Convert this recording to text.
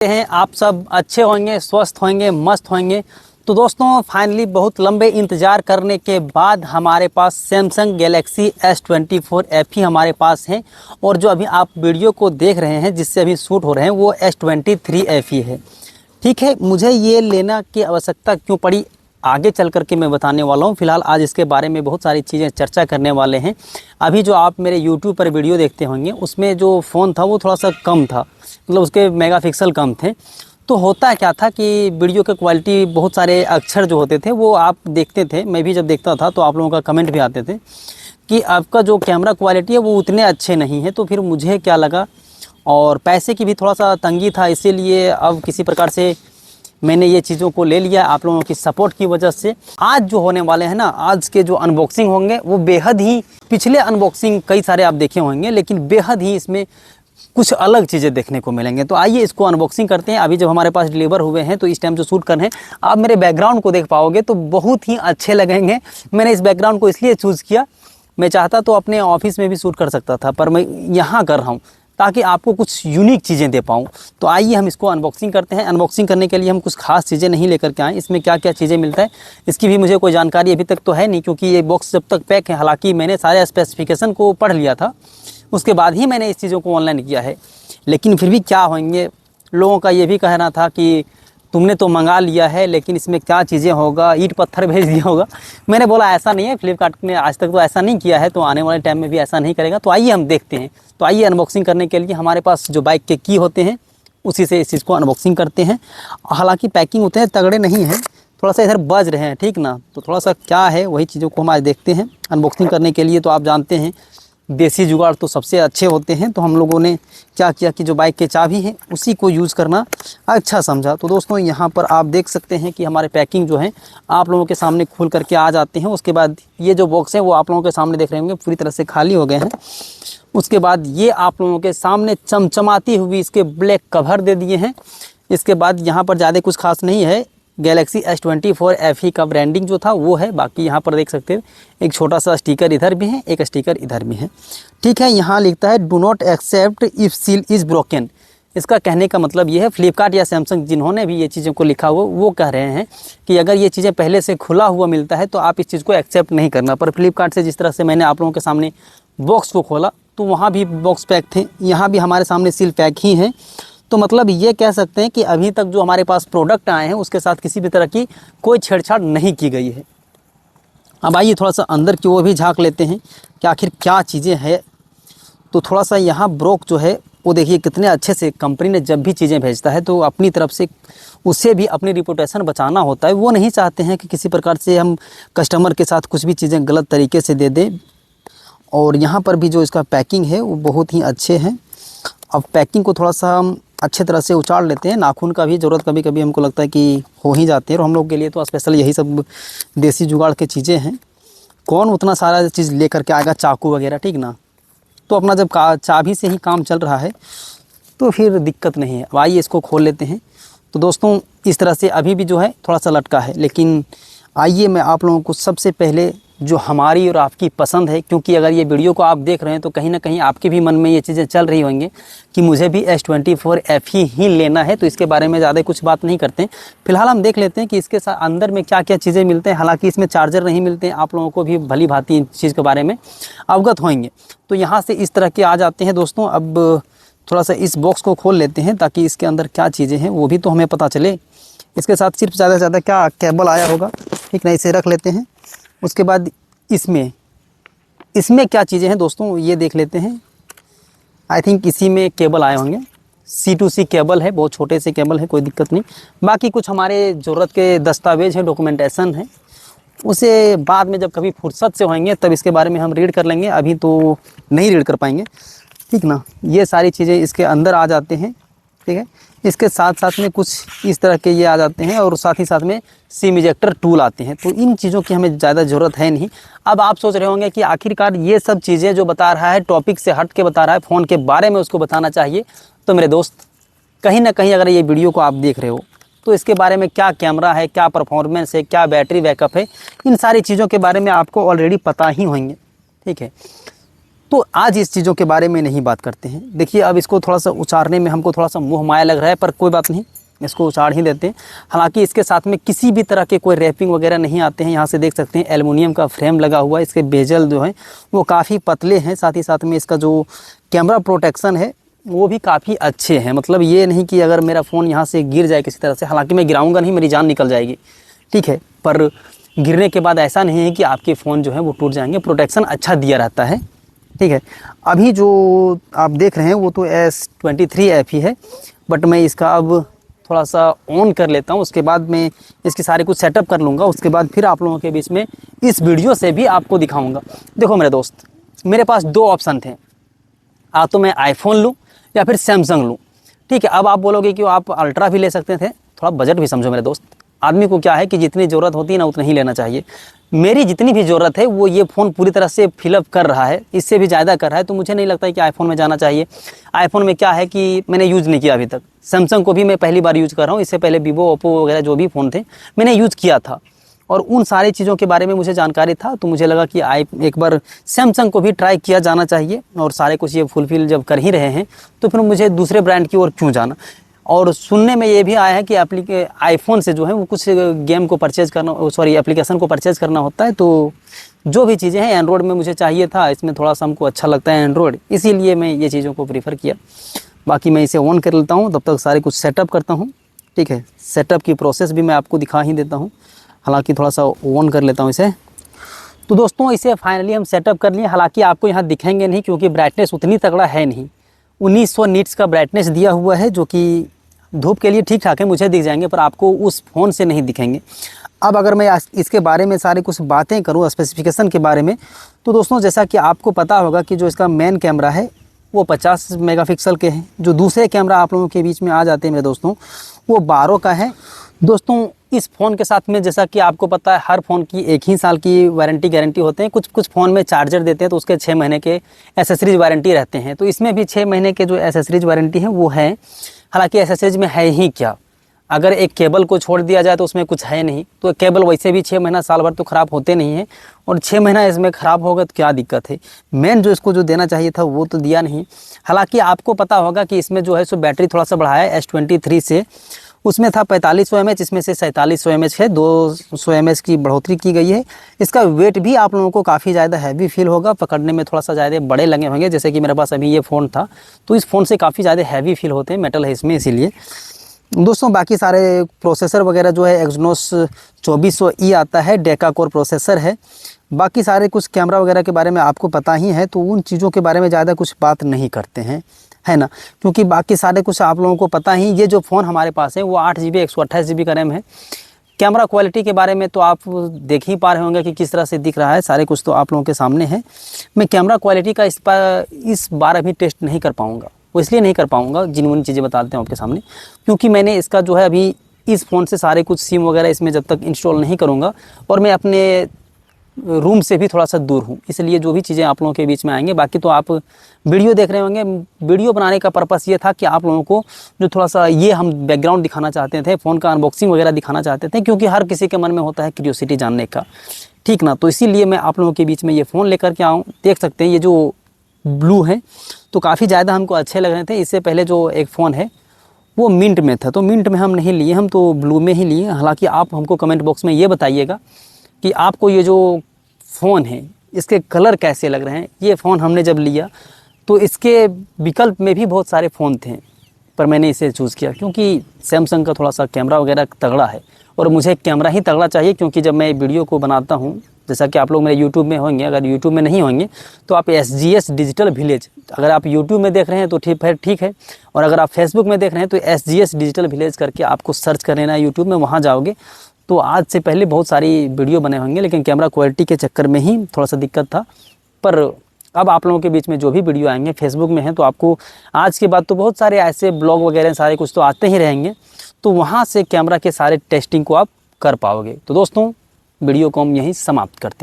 हैं आप सब अच्छे होंगे, स्वस्थ होंगे, मस्त होंगे। तो दोस्तों फाइनली बहुत लंबे इंतज़ार करने के बाद हमारे पास सैमसंग गैलेक्सी S24 FE हमारे पास है। और जो अभी आप वीडियो को देख रहे हैं जिससे अभी शूट हो रहे हैं वो S23 FE है। ठीक है, मुझे ये लेना की आवश्यकता क्यों पड़ी आगे चल कर के मैं बताने वाला हूँ। फ़िलहाल आज इसके बारे में बहुत सारी चीज़ें चर्चा करने वाले हैं। अभी जो आप मेरे YouTube पर वीडियो देखते होंगे उसमें जो फ़ोन था वो थोड़ा सा कम था, मतलब उसके मेगापिक्सल कम थे। तो होता क्या था कि वीडियो की क्वालिटी, बहुत सारे अक्षर जो होते थे वो आप देखते थे, मैं भी जब देखता था तो आप लोगों का कमेंट भी आते थे कि आपका जो कैमरा क्वालिटी है वो उतने अच्छे नहीं है। तो फिर मुझे क्या लगा, और पैसे की भी थोड़ा सा तंगी था, इसीलिए अब किसी प्रकार से मैंने ये चीज़ों को ले लिया आप लोगों की सपोर्ट की वजह से। आज जो होने वाले हैं ना, आज के जो अनबॉक्सिंग होंगे वो बेहद ही, पिछले अनबॉक्सिंग कई सारे आप देखे होंगे लेकिन बेहद ही इसमें कुछ अलग चीज़ें देखने को मिलेंगे। तो आइए इसको अनबॉक्सिंग करते हैं। अभी जब हमारे पास डिलीवर हुए हैं तो इस टाइम जो शूट कर रहे हैं, आप मेरे बैकग्राउंड को देख पाओगे तो बहुत ही अच्छे लगेंगे। मैंने इस बैकग्राउंड को इसलिए चूज़ किया, मैं चाहता तो अपने ऑफिस में भी शूट कर सकता था पर मैं यहाँ कर रहा हूँ ताकि आपको कुछ यूनिक चीज़ें दे पाऊँ। तो आइए हम इसको अनबॉक्सिंग करते हैं। अनबॉक्सिंग करने के लिए हम कुछ खास चीज़ें नहीं लेकर के आए। इसमें क्या क्या चीज़ें मिलता है इसकी भी मुझे कोई जानकारी अभी तक तो है नहीं, क्योंकि ये बॉक्स जब तक पैक है, हालांकि मैंने सारे स्पेसिफिकेशन को पढ़ लिया था उसके बाद ही मैंने इस चीज़ों को ऑनलाइन किया है। लेकिन फिर भी क्या होंगे, लोगों का ये भी कहना था कि तुमने तो मंगा लिया है लेकिन इसमें क्या चीज़ें होगा, ईंट पत्थर भेज दिया होगा। मैंने बोला ऐसा नहीं है, फ्लिपकार्ट ने आज तक तो ऐसा नहीं किया है तो आने वाले टाइम में भी ऐसा नहीं करेगा। तो आइए हम देखते हैं। तो आइए अनबॉक्सिंग करने के लिए हमारे पास जो बाइक के की होते हैं उसी से इस चीज़ को अनबॉक्सिंग करते हैं। हालांकि पैकिंग उतने तगड़े नहीं है, थोड़ा सा इधर बज रहे हैं, ठीक ना। तो थोड़ा सा क्या है वही चीज़ों को हम आज देखते हैं। अनबॉक्सिंग करने के लिए तो आप जानते हैं देसी जुगाड़ तो सबसे अच्छे होते हैं। तो हम लोगों ने क्या किया कि जो बाइक के चाबी हैं उसी को यूज़ करना अच्छा समझा। तो दोस्तों यहाँ पर आप देख सकते हैं कि हमारे पैकिंग जो है आप लोगों के सामने खोल करके आ जाते हैं। उसके बाद ये जो बॉक्स है वो आप लोगों के सामने देख रहे होंगे पूरी तरह से खाली हो गए हैं। उसके बाद ये आप लोगों के सामने चमचमाती हुई इसके ब्लैक कवर दे दिए हैं। इसके बाद यहाँ पर ज़्यादा कुछ खास नहीं है, गैलेक्सी S24 FE का ब्रांडिंग जो था वो है। बाकी यहाँ पर देख सकते हैं एक छोटा सा स्टिकर इधर भी है, एक स्टिकर इधर भी है, ठीक है। यहाँ लिखता है do not accept if seal is broken. इसका कहने का मतलब ये है, फ्लिपकार्ट या सैमसंग जिन्होंने भी ये चीज़ों को लिखा हुआ वो कह रहे हैं कि अगर ये चीज़ें पहले से खुला हुआ मिलता है तो आप इस चीज़ को एक्सेप्ट नहीं करना। पर फ्लिपकार्ट से जिस तरह से मैंने आप लोगों के सामने बॉक्स को खोला तो वहाँ भी बॉक्स पैक थे, यहाँ भी हमारे सामने सील पैक ही हैं। तो मतलब ये कह सकते हैं कि अभी तक जो हमारे पास प्रोडक्ट आए हैं उसके साथ किसी भी तरह की कोई छेड़छाड़ नहीं की गई है। अब आइए थोड़ा सा अंदर की ओर भी झांक लेते हैं कि आखिर क्या चीज़ें हैं। तो थोड़ा सा यहाँ ब्रोक जो है वो देखिए कितने अच्छे से कंपनी ने जब भी चीज़ें भेजता है तो अपनी तरफ से उससे भी अपनी रिपुटेशन बचाना होता है। वो नहीं चाहते हैं कि किसी प्रकार से हम कस्टमर के साथ कुछ भी चीज़ें गलत तरीके से दे दें। और यहाँ पर भी जो इसका पैकिंग है वो बहुत ही अच्छे हैं। अब पैकिंग को थोड़ा सा हम अच्छे तरह से उचाड़ लेते हैं। नाखून का भी ज़रूरत कभी कभी हमको लगता है कि हो ही जाते हैं, और हम लोग के लिए तो स्पेशल यही सब देसी जुगाड़ की चीज़ें हैं। कौन उतना सारा चीज़ ले करके आएगा, चाकू वगैरह, ठीक ना। तो अपना जब चाबी से ही काम चल रहा है तो फिर दिक्कत नहीं है। अब आइए इसको खोल लेते हैं। तो दोस्तों इस तरह से अभी भी जो है थोड़ा सा लटका है, लेकिन आइए मैं आप लोगों को सबसे पहले जो हमारी और आपकी पसंद है, क्योंकि अगर ये वीडियो को आप देख रहे हैं तो कहीं ना कहीं आपके भी मन में ये चीज़ें चल रही होंगी कि मुझे भी S24 FE ही लेना है। तो इसके बारे में ज़्यादा कुछ बात नहीं करते हैं। फिलहाल हम देख लेते हैं कि इसके साथ अंदर में क्या क्या चीज़ें मिलते हैं। हालांकि इसमें चार्जर नहीं मिलते हैं, आप लोगों को भी भली भांति इन चीज़ के बारे में अवगत होंगे। तो यहाँ से इस तरह के आ जाते हैं दोस्तों। अब थोड़ा सा इस बॉक्स को खोल लेते हैं ताकि इसके अंदर क्या चीज़ें हैं वो भी तो हमें पता चले। इसके साथ सिर्फ ज़्यादा से ज़्यादा क्या केबल आया होगा, ठीक ना, इसे रख लेते हैं। उसके बाद इसमें क्या चीज़ें हैं दोस्तों ये देख लेते हैं। आई थिंक इसी में केबल आए होंगे, C2C केबल है, बहुत छोटे से केबल है, कोई दिक्कत नहीं। बाकी कुछ हमारे ज़रूरत के दस्तावेज हैं, डॉक्यूमेंटेशन है, उसे बाद में जब कभी फुर्सत से होंगे तब इसके बारे में हम रीड कर लेंगे, अभी तो नहीं रीड कर पाएंगे, ठीक ना। ये सारी चीज़ें इसके अंदर आ जाते हैं, ठीक है। इसके साथ साथ में कुछ इस तरह के ये आ जाते हैं और साथ ही साथ में सिम इजेक्टर टूल आते हैं। तो इन चीज़ों की हमें ज़्यादा ज़रूरत है नहीं। अब आप सोच रहे होंगे कि आखिरकार ये सब चीज़ें जो बता रहा है टॉपिक से हट के बता रहा है, फ़ोन के बारे में उसको बताना चाहिए। तो मेरे दोस्त कहीं ना कहीं अगर ये वीडियो को आप देख रहे हो तो इसके बारे में क्या कैमरा है, क्या परफॉर्मेंस है, क्या बैटरी बैकअप है, इन सारी चीज़ों के बारे में आपको ऑलरेडी पता ही होंगे, ठीक है। तो आज इस चीज़ों के बारे में नहीं बात करते हैं। देखिए अब इसको थोड़ा सा उचारने में हमको थोड़ा सा मोह माया लग रहा है, पर कोई बात नहीं, इसको उछाड़ ही देते हैं। हालांकि इसके साथ में किसी भी तरह के कोई रैपिंग वगैरह नहीं आते हैं। यहाँ से देख सकते हैं एल्युमिनियम का फ्रेम लगा हुआ है, इसके बेजल जो है वो काफ़ी पतले हैं, साथ ही साथ में इसका जो कैमरा प्रोटेक्शन है वो भी काफ़ी अच्छे हैं। मतलब ये नहीं कि अगर मेरा फ़ोन यहाँ से गिर जाए किसी तरह से, हालांकि मैं गिराऊंगा नहीं, मेरी जान निकल जाएगी, ठीक है, पर गिरने के बाद ऐसा नहीं है कि आपके फ़ोन जो है वो टूट जाएंगे। प्रोटेक्शन अच्छा दिया रहता है, ठीक है। अभी जो आप देख रहे हैं वो तो S23 FE है, बट मैं इसका अब थोड़ा सा ऑन कर लेता हूँ, उसके बाद मैं इसकी सारे कुछ सेटअप कर लूँगा, उसके बाद फिर आप लोगों के बीच में इस वीडियो से भी आपको दिखाऊँगा। देखो मेरे दोस्त, मेरे पास दो ऑप्शन थे, तो मैं आईफोन लूँ या फिर सैमसंग लूँ, ठीक है। अब आप बोलोगे कि आप अल्ट्रा भी ले सकते थे, थोड़ा बजट भी समझो मेरे दोस्त। आदमी को क्या है कि जितनी ज़रूरत होती है ना उतना ही लेना चाहिए। मेरी जितनी भी ज़रूरत है वो ये फ़ोन पूरी तरह से फिलअप कर रहा है, इससे भी ज़्यादा कर रहा है, तो मुझे नहीं लगता है कि आईफोन में जाना चाहिए। आईफोन में क्या है कि मैंने यूज़ नहीं किया अभी तक, सैमसंग को भी मैं पहली बार यूज़ कर रहा हूँ। इससे पहले वीवो, ओप्पो वगैरह जो भी फ़ोन थे मैंने यूज़ किया था, और उन सारी चीज़ों के बारे में मुझे जानकारी था, तो मुझे लगा कि एक बार सैमसंग को भी ट्राई किया जाना चाहिए। और सारे कुछ ये फुलफिल जब कर ही रहे हैं तो फिर मुझे दूसरे ब्रांड की ओर क्यों जाना। और सुनने में ये भी आया है कि आईफोन से जो है वो कुछ गेम को परचेज़ करना, सॉरी एप्लीकेशन को परचेज़ करना होता है। तो जो भी चीज़ें हैं एंड्रॉयड में मुझे चाहिए था, इसमें थोड़ा सा हमको अच्छा लगता है एंड्रॉयड, इसीलिए मैं ये चीज़ों को प्रीफर किया। बाकी मैं इसे ऑन कर लेता हूँ, तब तक सारे कुछ सेटअप करता हूँ, ठीक है। सेटअप की प्रोसेस भी मैं आपको दिखा ही देता हूँ, हालांकि थोड़ा सा ऑन कर लेता हूँ इसे। तो दोस्तों इसे फाइनली हम सेटअप कर लिए। हालांकि आपको यहाँ दिखेंगे नहीं क्योंकि ब्राइटनेस उतनी तगड़ा है नहीं, 1900 निट्स का ब्राइटनेस दिया हुआ है, जो कि धूप के लिए ठीक ठाक है, मुझे दिख जाएंगे, पर आपको उस फ़ोन से नहीं दिखेंगे। अब अगर मैं इसके बारे में सारी कुछ बातें करूँ स्पेसिफिकेशन के बारे में, तो दोस्तों जैसा कि आपको पता होगा कि जो इसका मेन कैमरा है वो 50 मेगापिक्सल के हैं। जो दूसरे कैमरा आप लोगों के बीच में आ जाते हैं मेरे दोस्तों, वो 12 का है। दोस्तों इस फ़ोन के साथ में जैसा कि आपको पता है हर फ़ोन की 1 ही साल की वारंटी गारंटी होते हैं। कुछ फ़ोन में चार्जर देते हैं तो उसके 6 महीने के एसेसरीज वारंटी रहते हैं, तो इसमें भी 6 महीने के जो एसेसरीज वारंटी है वो है। हालांकि एसेसरीज में है ही क्या, अगर एक केबल को छोड़ दिया जाए तो उसमें कुछ है नहीं, तो केबल वैसे भी 6 महीना साल भर तो ख़राब होते नहीं हैं, और 6 महीना इसमें ख़राब होगा तो क्या दिक्कत है। मेन जो इसको जो देना चाहिए था वो तो दिया नहीं। हालांकि आपको पता होगा कि इसमें जो है सो बैटरी थोड़ा सा बढ़ाया है S23 से, उसमें था 4500 mAh, इसमें से 4700 mAh है, 200 mAh की बढ़ोतरी की गई है। इसका वेट भी आप लोगों को काफ़ी ज़्यादा हैवी फील होगा, पकड़ने में थोड़ा सा ज़्यादा बड़े लगे होंगे। जैसे कि मेरे पास अभी ये फ़ोन था तो इस फ़ोन से काफ़ी ज़्यादा हैवी फील होते हैं, मेटल है इसमें इसीलिए। दोस्तों बाकी सारे प्रोसेसर वगैरह जो है एक्सनोस 2400E आता है, डेका कोर प्रोसेसर है। बाकी सारे कुछ कैमरा वगैरह के बारे में आपको पता ही है, तो उन चीज़ों के बारे में ज़्यादा कुछ बात नहीं करते हैं, है ना, क्योंकि बाकी सारे कुछ आप लोगों को पता ही। ये जो फ़ोन हमारे पास है वो 8GB 128GB का रैम है। कैमरा क्वालिटी के बारे में तो आप देख ही पा रहे होंगे कि किस तरह से दिख रहा है, सारे कुछ तो आप लोगों के सामने है। मैं कैमरा क्वालिटी का इस बार अभी टेस्ट नहीं कर पाऊँगा, वो इसलिए नहीं कर पाऊँगा, जिन चीज़ें बताते हैं आपके सामने, क्योंकि मैंने इसका जो है अभी इस फ़ोन से सारे कुछ सिम वगैरह इसमें जब तक इंस्टॉल नहीं करूँगा, और मैं अपने रूम से भी थोड़ा सा दूर हूँ, इसलिए जो भी चीज़ें आप लोगों के बीच में आएंगे। बाकी तो आप वीडियो देख रहे होंगे, वीडियो बनाने का पर्पस ये था कि आप लोगों को जो थोड़ा सा ये हम बैकग्राउंड दिखाना चाहते थे, फ़ोन का अनबॉक्सिंग वगैरह दिखाना चाहते थे, क्योंकि हर किसी के मन में होता है क्यूरियोसिटी जानने का, ठीक ना। तो इसीलिए मैं आप लोगों के बीच में ये फ़ोन लेकर के आऊँ। देख सकते हैं ये जो ब्लू है तो काफ़ी ज़्यादा हमको अच्छे लग रहे थे। इससे पहले जो एक फ़ोन है वो मिंट में था, तो मिंट में हम नहीं लिए, हम तो ब्लू में ही लिए। हालांकि आप हमको कमेंट बॉक्स में ये बताइएगा कि आपको ये जो फ़ोन है इसके कलर कैसे लग रहे हैं। ये फ़ोन हमने जब लिया तो इसके विकल्प में भी बहुत सारे फ़ोन थे, पर मैंने इसे चूज़ किया क्योंकि सैमसंग का थोड़ा सा कैमरा वगैरह तगड़ा है, और मुझे कैमरा ही तगड़ा चाहिए। क्योंकि जब मैं वीडियो को बनाता हूँ, जैसा कि आप लोग मेरे यूट्यूब में होंगे, अगर यूट्यूब में नहीं होंगे तो आप SGS डिजिटल विलेज, अगर आप यूट्यूब में देख रहे हैं तो ठीक है, और अगर आप फेसबुक में देख रहे हैं तो SGS डिजिटल विलेज करके आपको सर्च कर लेना है यूट्यूब में, वहाँ जाओगे तो आज से पहले बहुत सारी वीडियो बने होंगे, लेकिन कैमरा क्वालिटी के चक्कर में ही थोड़ा सा दिक्कत था। पर अब आप लोगों के बीच में जो भी वीडियो आएंगे फेसबुक में हैं, तो आपको आज के बाद तो बहुत सारे ऐसे ब्लॉग वगैरह सारे कुछ तो आते ही रहेंगे, तो वहाँ से कैमरा के सारे टेस्टिंग को आप कर पाओगे। तो दोस्तों वीडियो को हम यहीं समाप्त करते हैं।